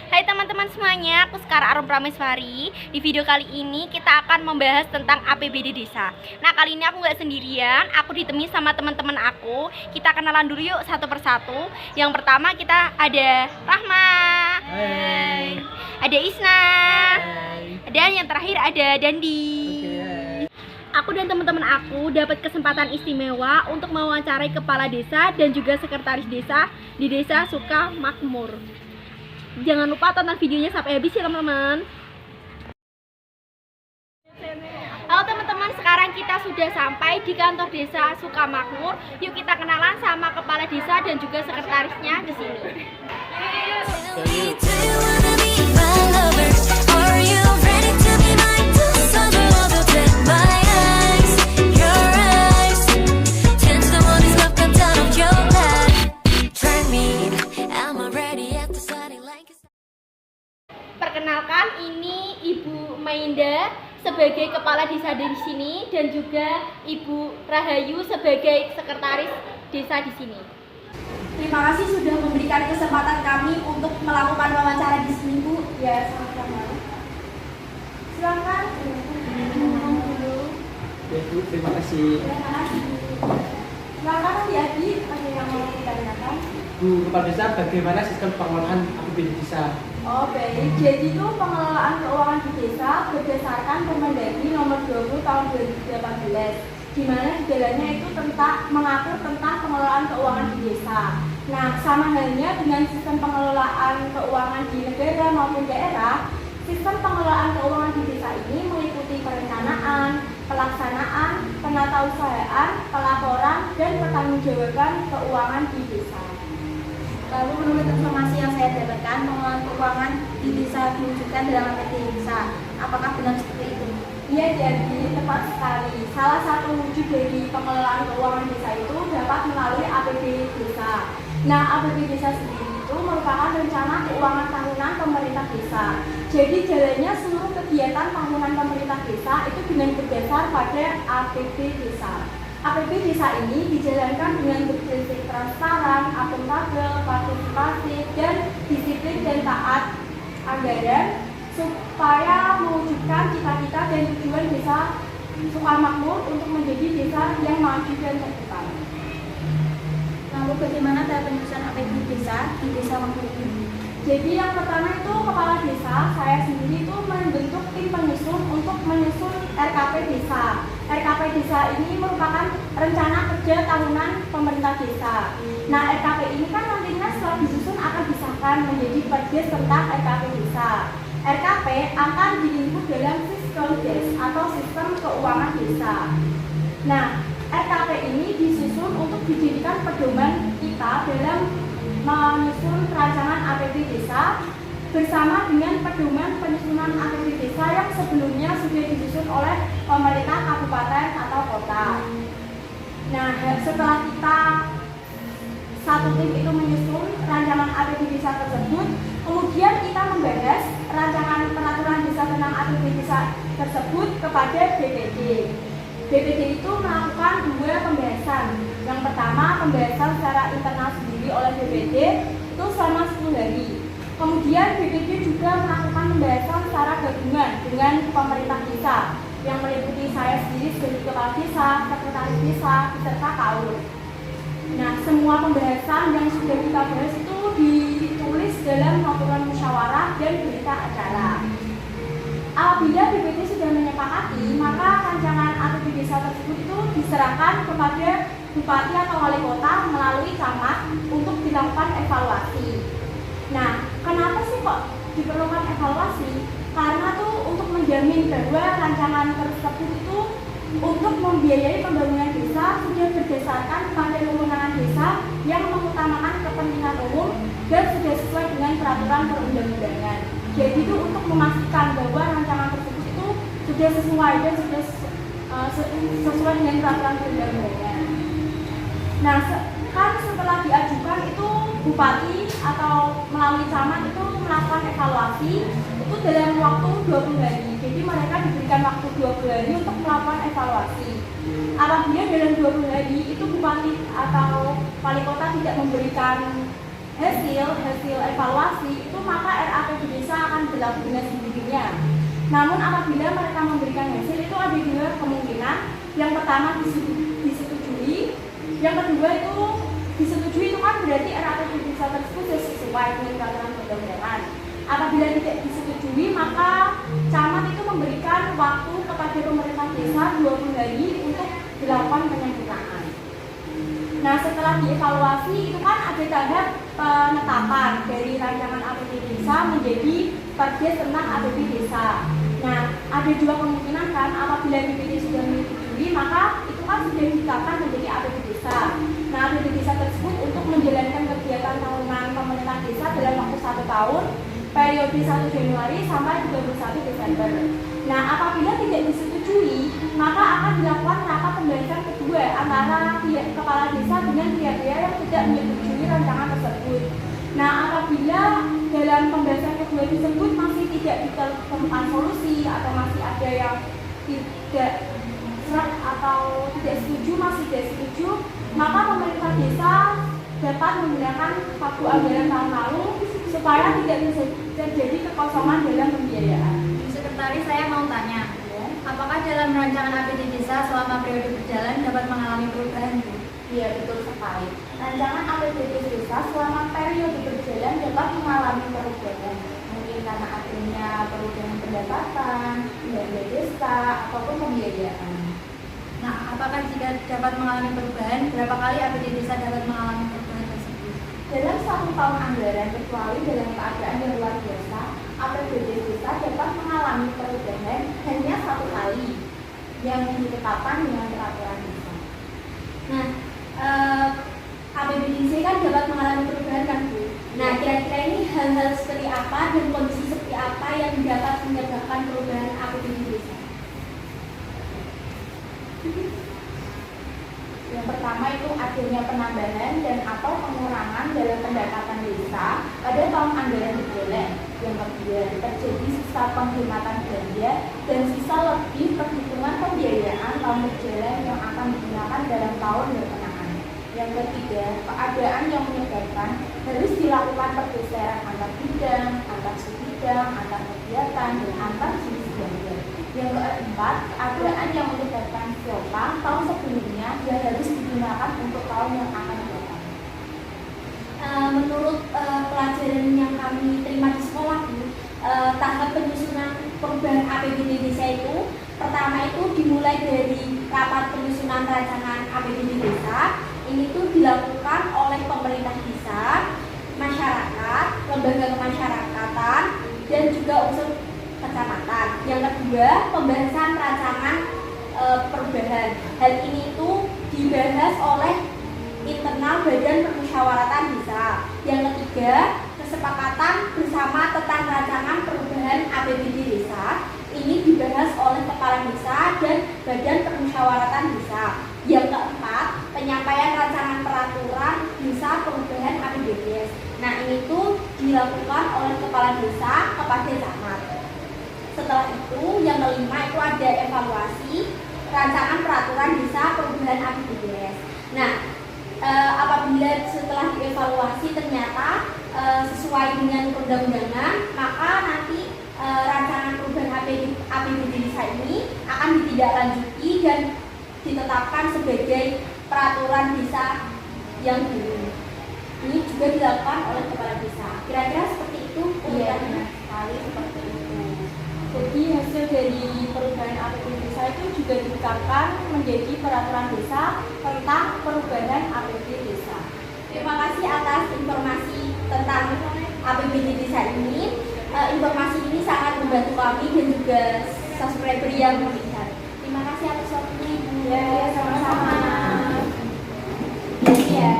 Hai teman-teman semuanya, aku Sekar Arum Prameswari. Di video kali ini kita akan membahas tentang APBD desa. Nah, kali ini aku nggak sendirian, aku ditemani sama teman-teman aku. Kita kenalan dulu yuk satu persatu. Yang pertama kita ada Rahma. Hai. Ada Isna. Hai. Dan yang terakhir ada Dandi. Oke. Aku dan teman-teman aku dapat kesempatan istimewa untuk mewawancarai kepala desa dan juga sekretaris desa di Desa Sukamakmur. Jangan lupa tonton videonya sampai habis ya teman-teman. Halo teman-teman, sekarang kita sudah sampai di kantor Desa Sukamakmur. Yuk kita kenalan sama kepala desa dan juga sekretarisnya di sini. Perkenalkan, ini Ibu Mainda sebagai kepala desa di sini dan juga Ibu Rahayu sebagai sekretaris desa di sini. Terima kasih sudah memberikan kesempatan kami untuk melakukan wawancara di sini, Bu. Ya, sama-sama. Silakan. Ya, Bu, terima kasih. Terima kasih. Silakan Adi, ada yang mau ditanyakan? Bu, kepala desa, bagaimana sistem pengelolaan APBD desa? Oh, baik. Jadi itu pengelolaan keuangan di desa berdasarkan Permendagri nomor 20 tahun 2018, di mana di dalamnya itu mengatur tentang pengelolaan keuangan di desa. Nah, sama halnya dengan sistem pengelolaan keuangan di negara maupun daerah, sistem pengelolaan keuangan di desa ini meliputi perencanaan, pelaksanaan, penatausahaan, pelaporan, dan pertanggungjawaban keuangan di desa. Lalu menurut informasi yang saya dapatkan, pengelolaan keuangan di desa diwujudkan dalam APBD desa. Apakah benar seperti itu? Iya, jadi tepat sekali. Salah satu wujud dari pengelolaan keuangan desa itu dapat melalui APBD desa. Nah, APBD desa sendiri itu merupakan rencana keuangan tahunan pemerintah desa. Jadi jalannya seluruh kegiatan tahunan pemerintah desa itu dengan berdasar pada APBD desa. APBD desa ini dijalankan dengan berprinsip transparan, akuntabel, partisipatif, dan disiplin dan taat anggaran supaya mewujudkan cita-cita dan tujuan desa Sukamakmur untuk menjadi desa yang maju dan terdepan. Lalu bagaimana cara penyusunan APBD desa di desa Makmur ini? Jadi yang pertama itu kepala desa, saya sendiri itu membentuk tim penyusun untuk menyusun RKP desa. RKP desa ini merupakan rencana kerja tahunan pemerintah desa. Nah, RKP ini kan nantinya setelah disusun akan disahkan menjadi perdes tentang RKP desa. RKP akan di-input dalam Fiscal Desk atau sistem keuangan desa. Nah, RKP ini disusun untuk dijadikan pedoman kita dalam menyusun rancangan APBD desa bersama dengan pedoman penyusunan APBD desa yang sebelumnya sudah disusun oleh pemerintah kabupaten atau kota. Nah, setelah kita satu tim itu menyusun rancangan APBD desa tersebut, kemudian kita membahas rancangan peraturan desa tentang APBD desa tersebut kepada BPD. BPD itu melakukan dua pembahasan. Yang pertama, pembahasan secara internal sendiri oleh BPD itu selama 10 hari. Kemudian BPD juga melakukan pembahasan secara gabungan dengan pemerintah desa yang meliputi saya sendiri sebagai kepala desa, sekretaris desa, beserta KAUR. Nah, semua pembahasan yang sudah kita bahas itu ditulis dalam notulen musyawarah dan berita acara. Apabila BPD sudah menyepakati, maka rancangan APBD desa tersebut itu diserahkan kepada bupati atau wali kota melalui camat untuk dilakukan evaluasi. Nah, kenapa sih kok diperlukan evaluasi? Karena tuh untuk menjamin bahwa rancangan tersebut itu untuk membiayai pembangunan desa sudah berdasarkan pada kewenangan desa yang mengutamakan kepentingan umum dan sudah sesuai dengan peraturan perundang-undangan. Jadi itu untuk memastikan bahwa rancangan tersebut itu sudah sesuai dan sudah sesuai dengan peraturan perundang-undangan. Nah, kan setelah diajukan itu bupati atau melalui camat itu melakukan evaluasi itu dalam waktu 20 hari. Jadi mereka diberikan waktu 20 hari untuk melakukan evaluasi. Apabila dalam 20 hari itu bupati atau wali kota tidak memberikan hasil evaluasi itu, maka RAPP desa akan berlaku dengan sendirinya. Namun apabila mereka memberikan hasil itu ada dua kemungkinan. Yang pertama disetujui, yang kedua itu disetujui itu kan berarti RAPP desa tersebut sesuai dengan peraturan perundang-undangan. Apabila tidak disetujui, maka camat itu memberikan waktu kepada pemerintah desa 20 hari untuk dilakukan penyempurnaan. Nah, setelah dievaluasi itu kan ada tahap penetapan dari rancangan APB desa menjadi perdes tentang APB desa. Nah, ada dua kemungkinan kan, apabila BPD sudah menyetujui, maka itu kan sudah ditetapkan menjadi APB desa. Nah, APB desa tersebut untuk menjalankan kegiatan tahunan pemerintah desa dalam waktu 1 tahun, periode 1 Januari sampai 31 Desember. Nah, apabila tidak disetujui, maka akan dilakukan rapat pembahasan kedua antara kepala desa dengan pihak-pihak yang tidak menyetujui rancangan tersebut. Nah, apabila dalam pembahasan kedua tersebut masih tidak ditemukan solusi atau masih ada yang tidak serak atau tidak setuju, masih tidak setuju, maka pemerintah desa dapat menggunakan waktu anggaran tahun lalu supaya tidak terjadi kekosongan dalam pembiayaan. Sekretaris, saya mau tanya, apakah dalam rancangan APD desa selama periode berjalan dapat mengalami perubahan? Iya, betul sekali. Rancangan APBD desa selama periode berjalan dapat mengalami perubahan. Mungkin karena adanya perubahan pendapatan, belanja desa, ataupun pembiayaan. Nah, apakah jika dapat mengalami perubahan, berapa kali APD desa dapat mengalami perubahan tersebut? Dalam 1 tahun anggaran, kecuali dalam keadaan yang luar biasa, APBD desa dapat mengalami perubahan hanya 1 kali yang ditetapkan dengan peraturan desa. Nah, APBD kan dapat mengalami perubahan kan Bu? Nah, kira-kira ini hal-hal seperti apa dan kondisi seperti apa yang dapat menyebabkan perubahan APBD desa? Yang pertama itu adanya penambahan dan atau pengurangan dalam pendapatan desa pada tahun anggaran berjalan. Yang kedua, terjadi sisa penghematan belanja dan sisa lebih perhitungan pembiayaan tahun berjalan yang akan digunakan dalam tahun berkenaan. Yang ketiga, keadaan yang menyebabkan harus dilakukan pergeseran antar bidang, antar subbidang, antar kegiatan, dan antar jenis belanja. Yang keempat, keadaan yang menyebabkan siapa tahun sebelumnya yang harus digunakan untuk tahun yang akan datang. Menurut pelajaran yang kami terima di sekolah Bu, tahap penyusunan perubahan APBD desa itu pertama itu dimulai dari rapat penyusunan rancangan APBD desa. Ini tuh dilakukan oleh pemerintah desa, masyarakat, lembaga kemasyarakatan, dan juga unsur kecamatan. Yang kedua, pembahasan rancangan perubahan. Hal ini tuh dibahas oleh internal badan permusyawaratan desa. Yang ketiga, kesepakatan bersama tentang rancangan perubahan APBD desa. Ini dibahas oleh kepala desa dan badan permusyawaratan desa. Yang keempat, penyampaian rancangan peraturan desa perubahan APBD. Nah, ini tuh dilakukan oleh kepala desa kepada camat. Setelah itu, yang kelima itu ada evaluasi rancangan peraturan desa perubahan APBD. Nah, apabila setelah dievaluasi ternyata sesuai dengan perundang-undangan, maka nanti rancangan perubahan APBD desa ini akan ditindaklanjuti dan ditetapkan sebagai peraturan desa yang baru. Ini juga dilakukan oleh kepala desa. Kira-kira seperti itu. Iya, benar sekali seperti itu. Jadi hasil dari perubahan APBD desa itu juga ditetapkan menjadi peraturan desa tentang perubahan APBD desa. Terima kasih atas informasi tentang APBD desa ini. Informasi ini sangat membantu kami dan juga subscriber yang melihat. Terima kasih atas waktunya Ibu. Ya, sama-sama. Ya.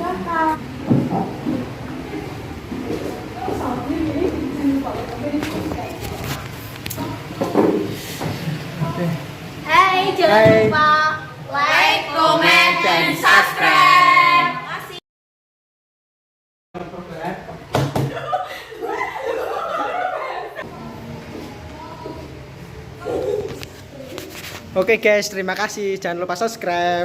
Kakak. Hai, jangan lupa like, comment, dan subscribe. Terima kasih. Perubahan. Oke guys, terima kasih. Jangan lupa subscribe.